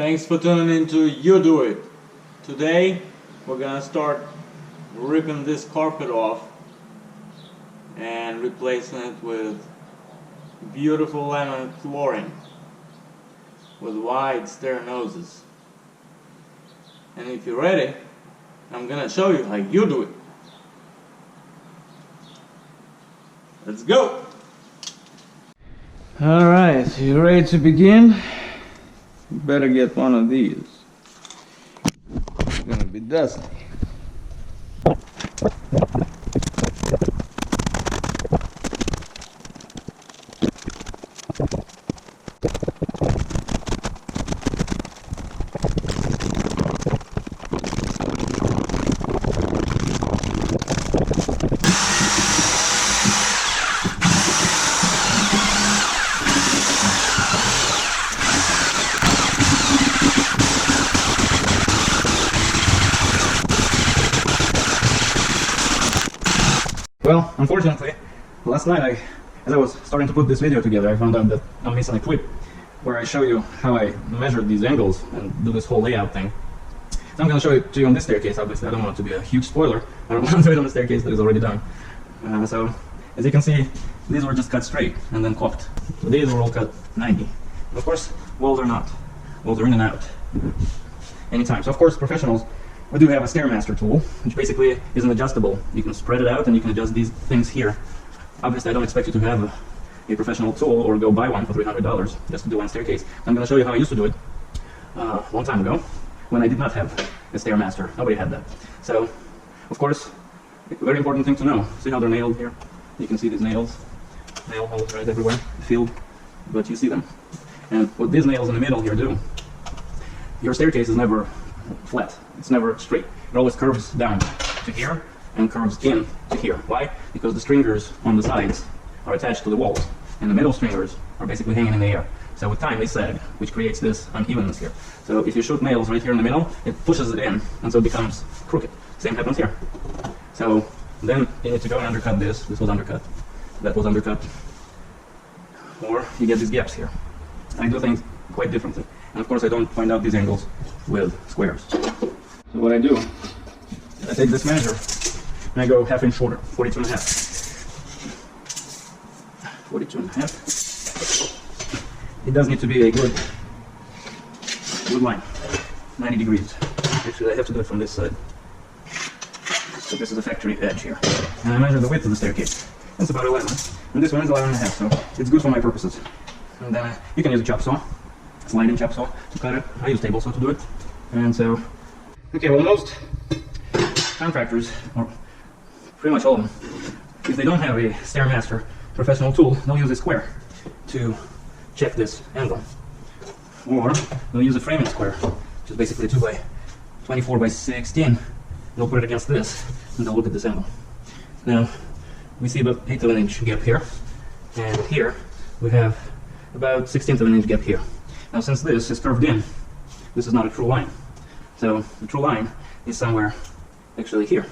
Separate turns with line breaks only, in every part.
Thanks for tuning into YouDoIt. Today we're gonna start ripping this carpet off and replacing it with beautiful laminate flooring with wide stair noses. And if you're ready, I'm gonna show you how you do it. Let's go! Alright, you ready to begin? You better get one of these. It's gonna be dusty. Well, unfortunately, last night as I was starting to put this video together, I found out that I'm missing a clip where I show you how I measured these angles and do this whole layout thing. So I'm going to show it to you on this staircase. Obviously, I don't want it to be a huge spoiler. I don't want to do it on the staircase that is already done. So, as you can see, these were just cut straight and then caulked. So these were all cut 90. Of course, walls are not. Walls are in and out anytime. So of course, professionals, we do have a Stairmaster tool, which basically is an adjustable. You can spread it out and you can adjust these things here. Obviously, I don't expect you to have a professional tool or go buy one for $300 just to do one staircase. I'm going to show you how I used to do it a long time ago when I did not have a Stairmaster. Nobody had that. So, of course, a very important thing to know. See how they're nailed here? You can see these nails. Nail holes right everywhere, filled, but you see them. And what these nails in the middle here do, your staircase is never flat. It's never straight. It always curves down to here and curves in to here. Why? Because the stringers on the sides are attached to the walls, and the middle stringers are basically hanging in the air. So with time they sag, which creates this unevenness here. So if you shoot nails right here in the middle, it pushes it in, and so it becomes crooked. Same happens here. So then you need to go and undercut this. This was undercut. That was undercut. Or you get these gaps here. I do things quite differently. And of course I don't find out these angles with squares. So what I do, I take this measure and I go half inch shorter, 42 and a half. 42 and a half. It does need to be a good line, 90 degrees. Actually I have to do it from this side. So this is the factory edge here. And I measure the width of the staircase. It's about 11. And this one is 11 and a half, so it's good for my purposes. And then you can use a chop saw. Sliding chop saw to cut it. I use table saw to do it. And so, okay, well most contractors, or pretty much all of them, if they don't have a Stairmaster professional tool, they'll use a square to check this angle. Or they'll use a framing square, which is basically 2 by 24 by 16. They'll put it against this, and they'll look at this angle. Now, we see about 1/8 of an inch gap here, and here we have about 1/16 of an inch gap here. Now since this is curved in, this is not a true line. So the true line is somewhere actually here.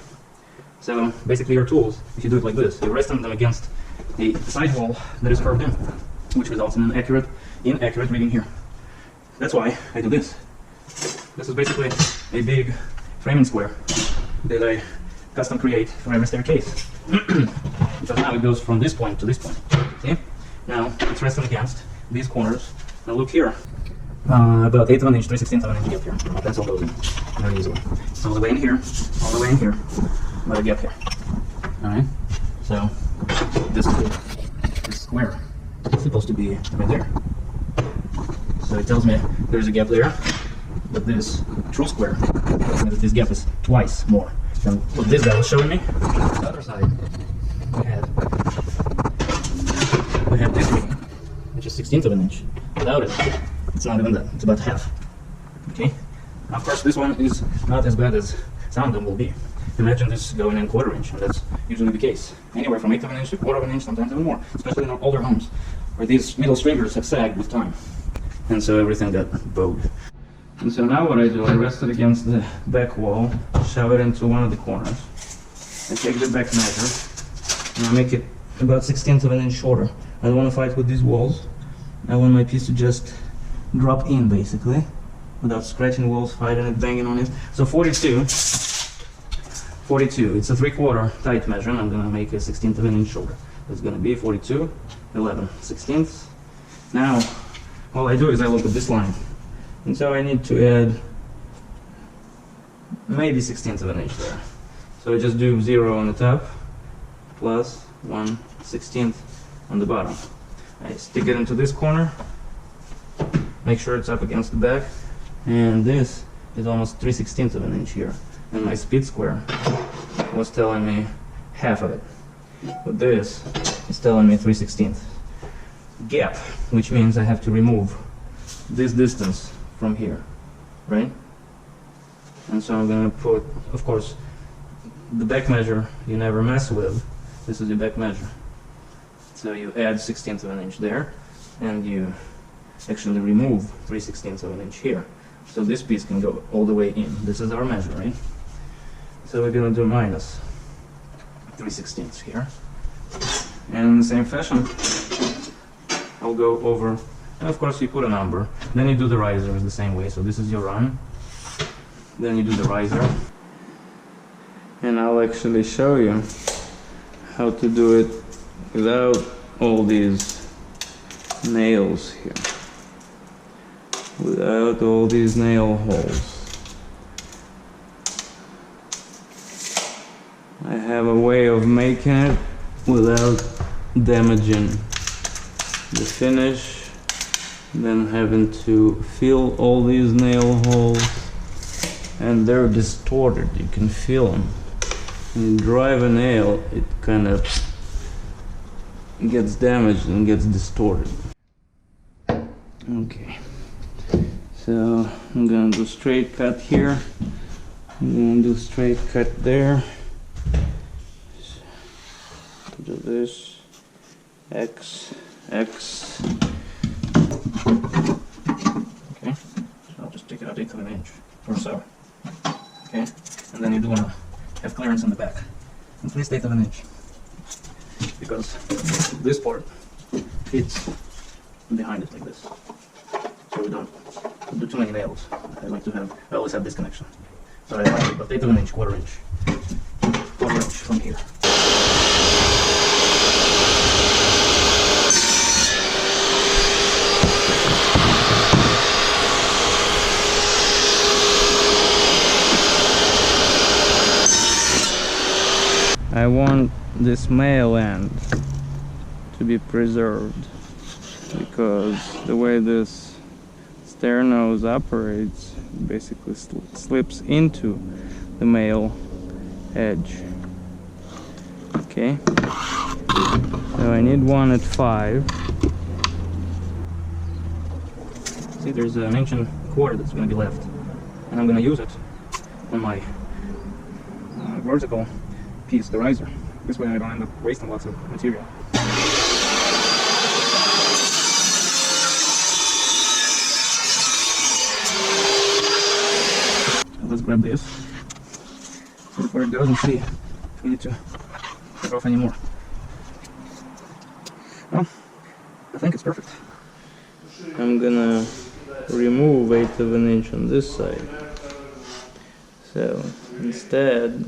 So basically your tools, if you do it like this, you rest them against a side wall that is curved in, which results in an inaccurate reading here. That's why I do this. This is basically a big framing square that I custom create for every staircase. Because now it goes from this point to this point. See? Now it's resting against these corners. Now look here, about 1/8 of an inch, 3/16 of an inch gap here. That's all goes in very easily. All the way in here, all the way in here, about a gap here. Alright, so this square is supposed to be right there. So it tells me there's a gap there, but this true square tells me that this gap is twice more than what this guy was showing me. On the other side, we had this reading, which is 1/16 of an inch. Without it, it's not even that. It's about half. Okay? Now, of course, this one is not as bad as some of them will be. Imagine this going in 1/4 inch, and that's usually the case. Anywhere from 1/8 of an inch to 1/4 of an inch, sometimes even more. Especially in older homes, where these middle stringers have sagged with time. And so everything got bowed. And so now what I do, I rest it against the back wall, shove it into one of the corners. I take the back measure, and I make it about 1/16 of an inch shorter. I don't want to fight with these walls. I want my piece to just drop in, basically. without scratching walls, fighting it, banging on it. So 42, it's a 3/4 tight measure, and I'm gonna make a 1/16 of an inch shoulder. It's gonna be 42, 11/16. Now, all I do is I look at this line, and so I need to add maybe 1/16 of an inch there. So I just do 0 on the top, plus 1/16 on the bottom. I stick it into this corner, make sure it's up against the back, and this is almost 3/16 of an inch here. And my speed square was telling me half of it, but this is telling me 3/16 gap, which means I have to remove this distance from here, right? And so I'm gonna put, of course, the back measure you never mess with. This is your back measure. So you add 1/16 of an inch there, and you actually remove 3/16 of an inch here. So this piece can go all the way in. This is our measure, right? So we're gonna do minus 3/16 here. And in the same fashion, I'll go over, and of course you put a number. Then you do the risers the same way. So this is your run. Then you do the riser. And I'll actually show you how to do it without all these nails here. Without all these nail holes. I have a way of making it without damaging the finish, then having to fill all these nail holes, and they're distorted, you can feel them. When you drive a nail, it kind of gets damaged and gets distorted. Okay, so I'm gonna do straight cut here, I'm gonna do straight cut there, do this, X, X. Okay, so I'll just take it out 1/8 of an inch or so. Okay, and then you do want to have clearance in the back, at least 1/8 of an inch, because this part fits behind it like this, so we don't do too many nails. I like to have, I always have this connection, so I like about 1/8 of an inch, quarter inch from here. I want this male end to be preserved, because the way this stair nose operates basically slips into the male edge. Okay, so I need one at 5. See, there's an ancient cord that's going to be left, and I'm going to use it on my vertical piece, the riser. This way I don't end up wasting lots of material. So let's grab this before it goes and see if we need to cut off any more. Well, I think it's perfect. I'm gonna remove 1/8 of an inch on this side. So instead,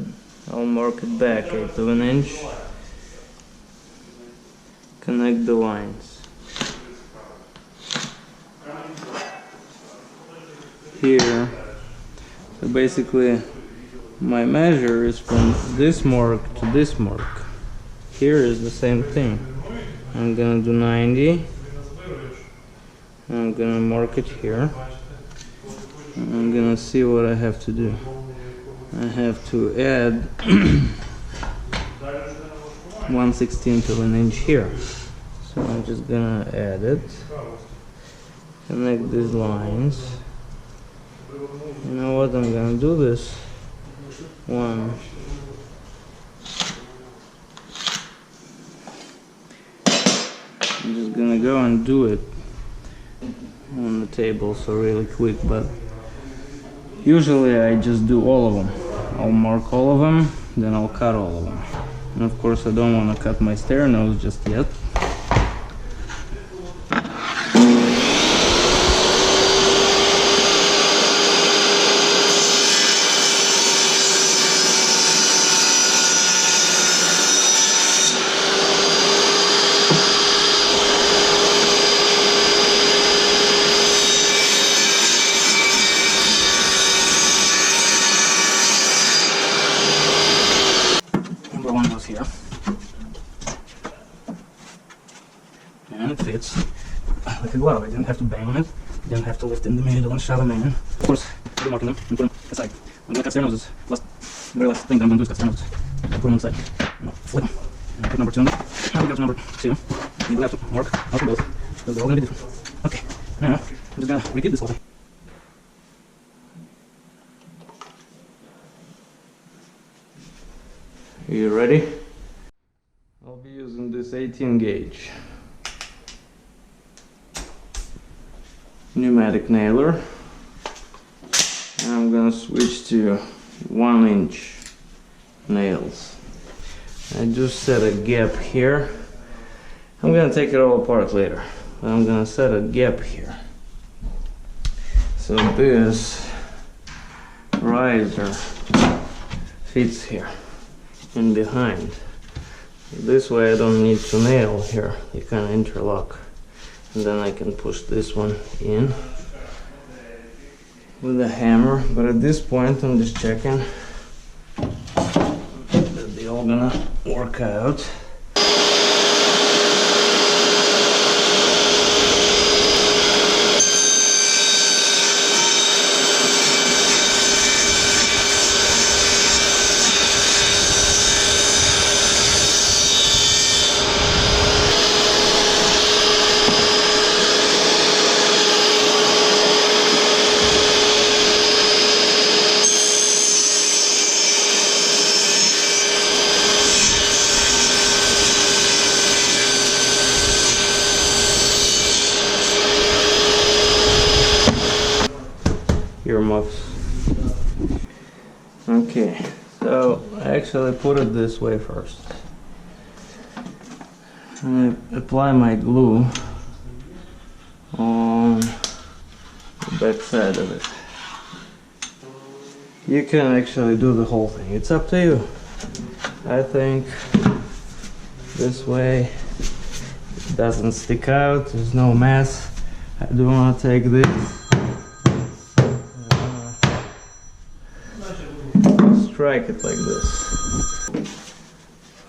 I'll mark it back 1/8 of an inch, connect the lines. Here, so basically my measure is from this mark to this mark. Here is the same thing. I'm gonna do 90, I'm gonna mark it here, and I'm gonna see what I have to do. I have to add 1/16 of an inch here. So I'm just gonna add it, connect these lines. You know what, I'm gonna do this one. I'm just gonna go and do it on the table, so really quick, but usually I just do all of them. I'll mark all of them, then I'll cut all of them. And of course I don't want to cut my stair nose just yet. here. And it fits like a glove. I didn't have to bang on it. Didn't have to lift in the middle and shove them in. Of course, I'll be marking them and put them aside. I'm gonna cut their noses. Very last thing that I'm gonna do is cut their noses. I'll put them aside. Flip them. And put number 2 on there. Now we go to number 2. You will have to work out of both, because they're all gonna be different. Okay, now I'm just gonna repeat this whole thing. Are you ready? I'll be using this 18 gauge pneumatic nailer. And I'm gonna switch to 1-inch nails. I just set a gap here. I'm gonna take it all apart later, but I'm gonna set a gap here. So this riser fits here and behind. This way I don't need to nail here. You kind of interlock, and then I can push this one in with a hammer. But at this point I'm just checking that they all gonna work out. Earmuffs. Okay, so I actually put it this way first. I apply my glue on the back side of it. You can actually do the whole thing, it's up to you. I think this way it doesn't stick out, there's no mess. I do want to take this, strike it like this.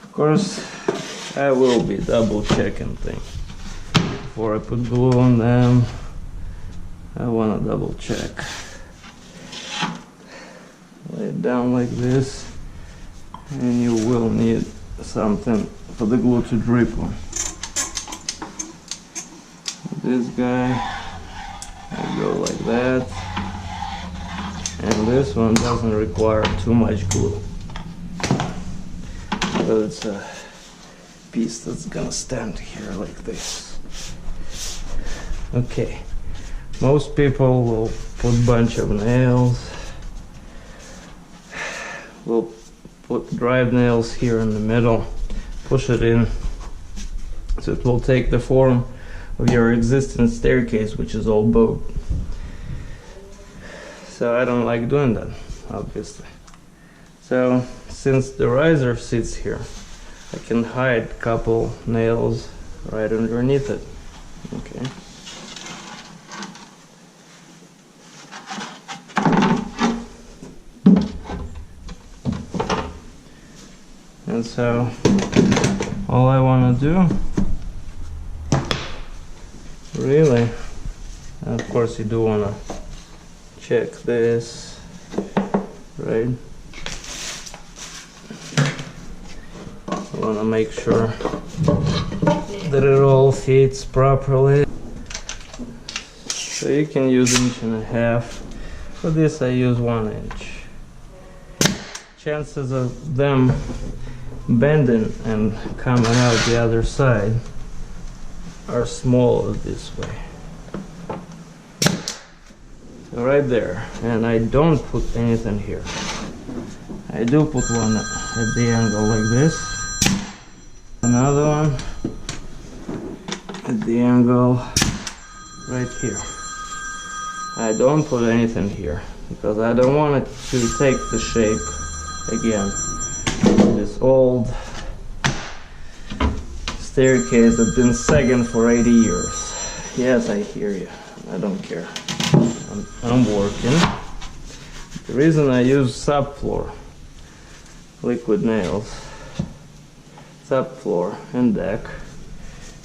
Of course, I will be double checking things before I put glue on them. I want to double check. Lay it down like this, and you will need something for the glue to drip on. This guy, I go like that. And this one doesn't require too much glue, but it's a piece that's gonna stand here like this. Okay, most people will put a bunch of nails. We'll put drive nails here in the middle, push it in, so it will take the form of your existing staircase, which is all bowed. So I don't like doing that, obviously. So since the riser sits here, I can hide a couple nails right underneath it. Okay. And so all I want to do, really, and of course you do want to check this, right? I want to make sure that it all fits properly. So you can use 1.5 inches. For this I use 1 inch. Chances of them bending and coming out the other side are smaller this way. Right there, and I don't put anything here. I do put one at the angle like this, another one at the angle right here. I don't put anything here because I don't want it to take the shape again. This old staircase that's been sagging for 80 years. Yes, I hear you. I don't care. I'm working. The reason I use subfloor liquid nails
subfloor and deck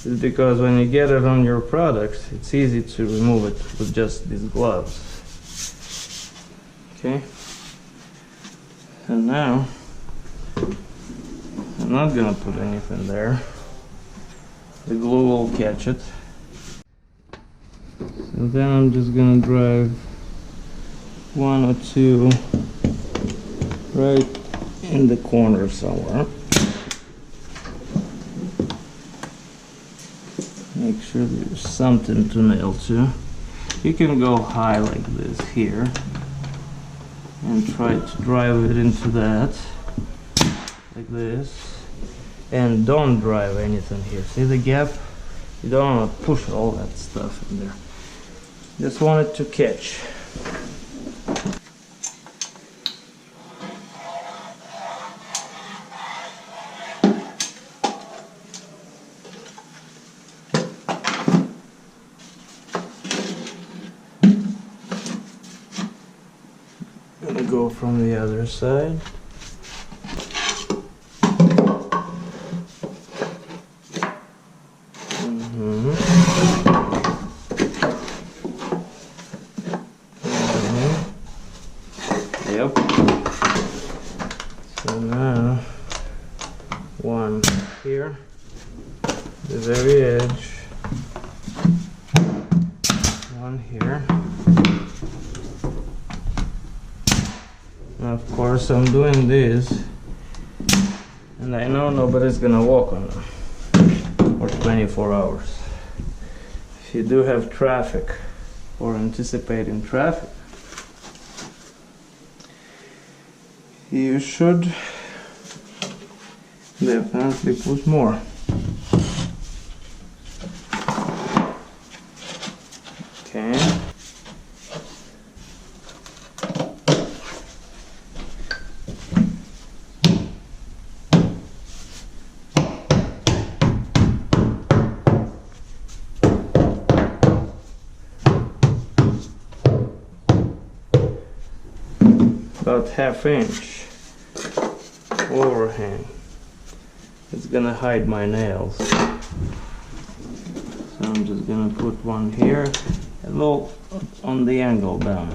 is because when you get it on your products, it's easy to remove it with just these gloves. Okay, and now I'm not gonna put anything there. The glue will catch it. And then I'm just gonna drive 1 or 2 right in the corner somewhere. Make sure there's something to nail to. You can go high like this here and try to drive it into that, like this. And don't drive anything here. See the gap? You don't want to push all that stuff in there. Just want it to catch. Gonna go from the other side. Yep. So now, 1 here, the very edge, 1 here. Now of course I'm doing this, and I know nobody's gonna walk on them for 24 hours. If you do have traffic or anticipating traffic, you should definitely put more. Okay. About 1/2 inch overhang. It's gonna hide my nails. So I'm just gonna put 1 here, a little on the angle down.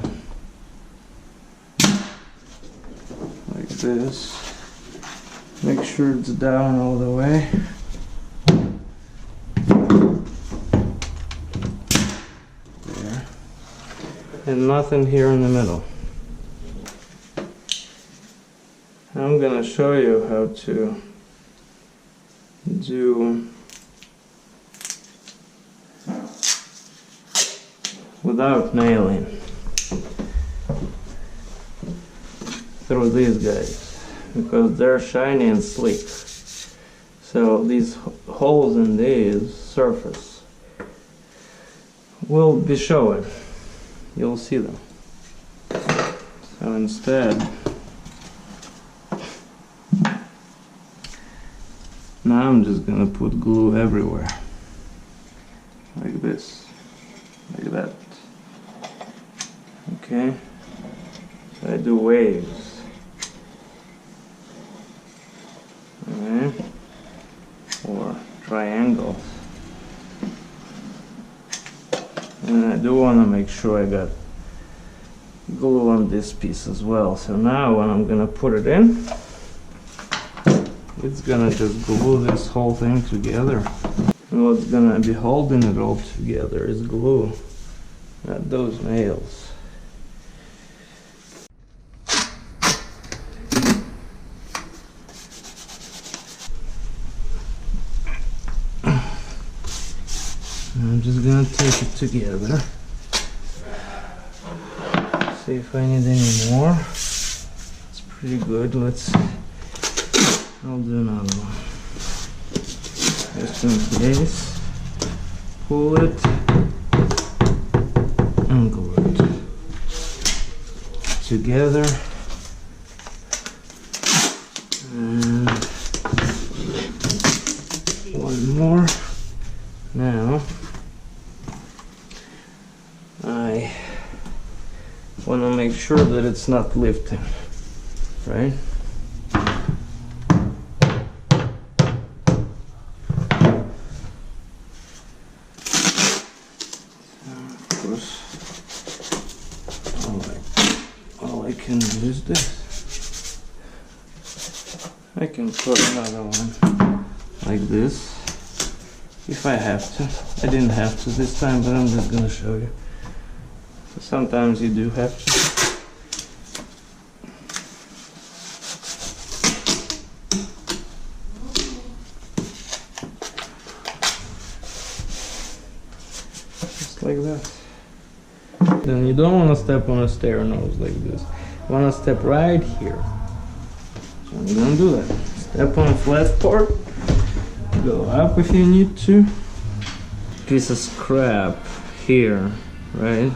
Like this. Make sure it's down all the way. There. And nothing here in the middle. I'm gonna show you how to do without nailing through these guys, because they're shiny and sleek. So these holes in these surface will be showing. You'll see them. So instead, now I'm just gonna put glue everywhere, like this, like that. Okay, so I do waves. Okay, or triangles. And I do want to make sure I got glue on this piece as well. So now when I'm gonna put it in, it's gonna just glue this whole thing together. And what's gonna be holding it all together is glue, not those nails. I'm just gonna take it together. See if I need any more. It's pretty good. I'll do another one. Just in case. Pull it and glue it together. And 1 more. Now I want to make sure that it's not lifting, right? I can put another one like this if I have to. I didn't have to this time, but I'm just gonna show you. Sometimes you do have to. Just like that. Then you don't want to step on a stair nose like this. You want to step right here. So I'm gonna do that. Step on a flat part. Go up if you need to. Piece of scrap here, right?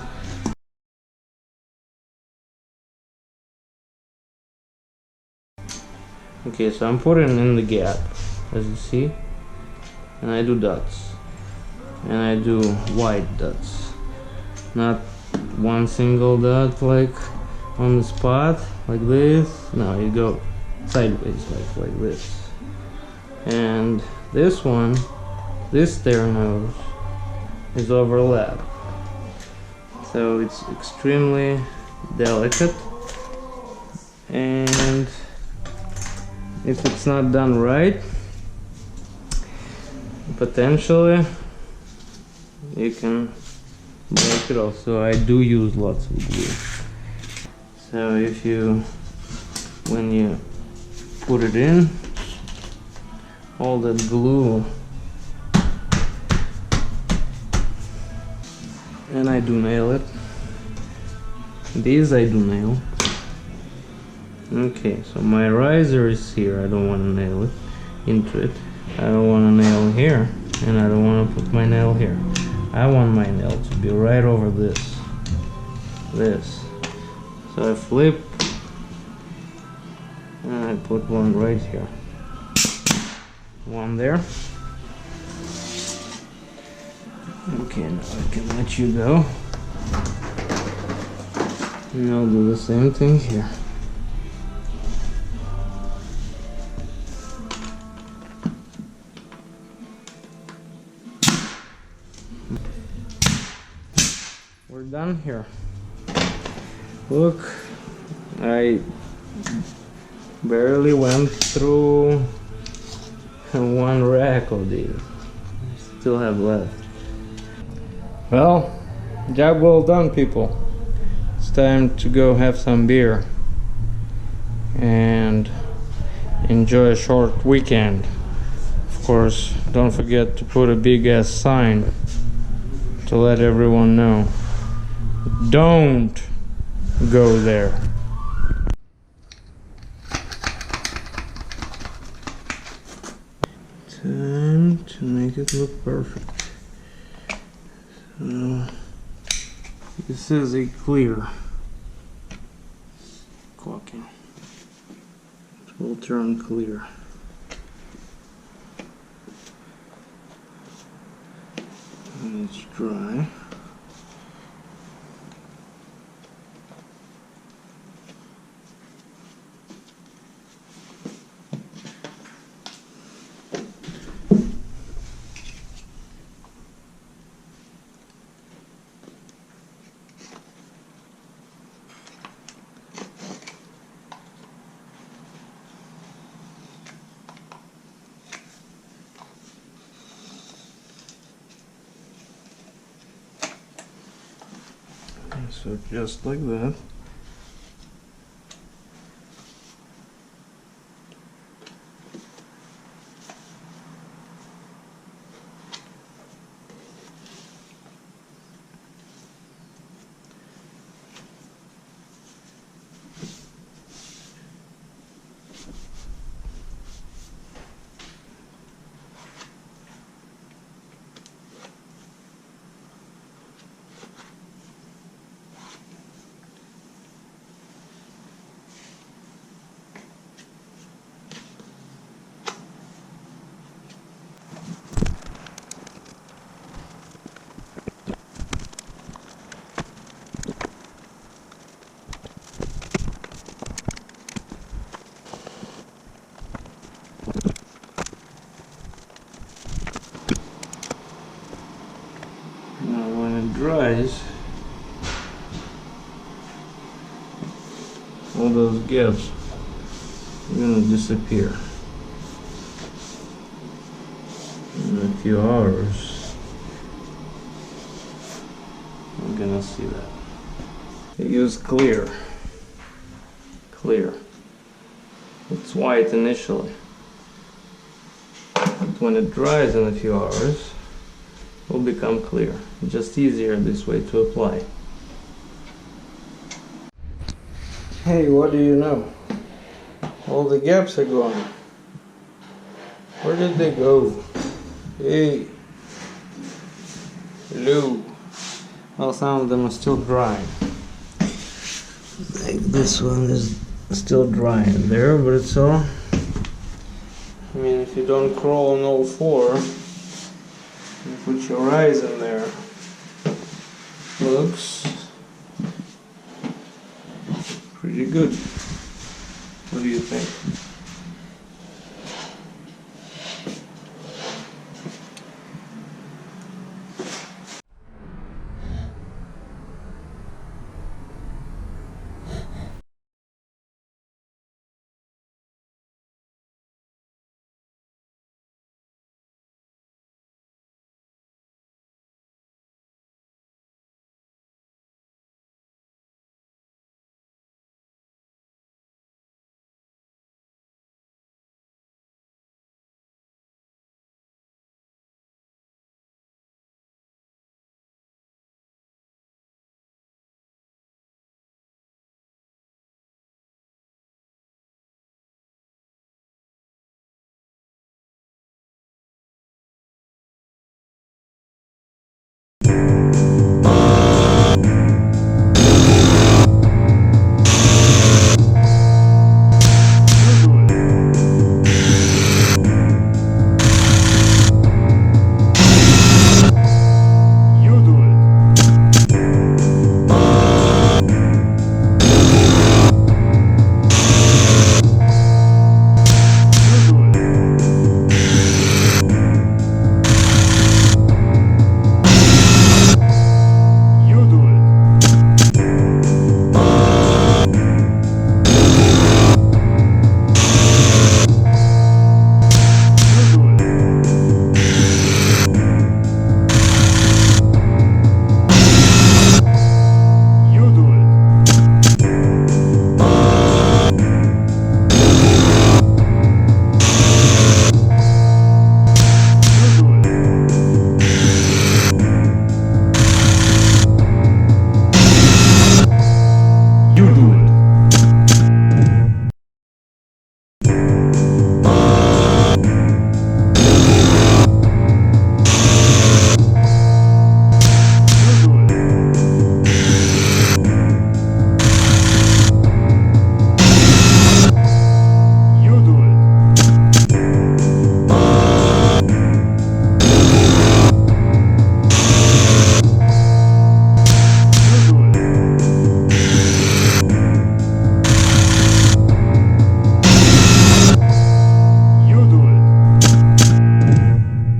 Okay, so I'm putting in the gap, as you see, and I do dots, and I do wide dots, not one single dot like on the spot like this. No, you go sideways like this. And this one, this stair nose is overlap, so it's extremely delicate, and if it's not done right, potentially you can break it off. So I do use lots of glue. So if you, when you put it in, all that glue, and I do nail it. These I do nail. Okay, so my riser is here. I don't want to nail it into it. I don't want to nail here, and I don't want to put my nail here. I want my nail to be right over this. So I flip, and I put one right here. One there. Okay, now I can let you go. And I'll do the same thing here. We're done here. Look, I barely went through one rack of these. Still have left. Well, job well done, people. It's time to go have some beer and enjoy a short weekend. Of course, don't forget to put a big ass sign to let everyone know. Don't go there. Time to make it look perfect. So this is a clear caulking. It will turn clear. And it's dry. So just like that. Dries, all those gaps gonna disappear. In a few hours, I'm gonna see that. Use clear. Clear. It's white initially, but when it dries in a few hours, it will become clear. Just easier this way to apply. Hey, what do you know? All the gaps are gone. Where did they go? Hey. Hello. Well, some of them are still dry. Like this one is still dry in there, but it's all... I mean, if you don't crawl on all four, you put your eyes in there. Looks pretty good. What do you think?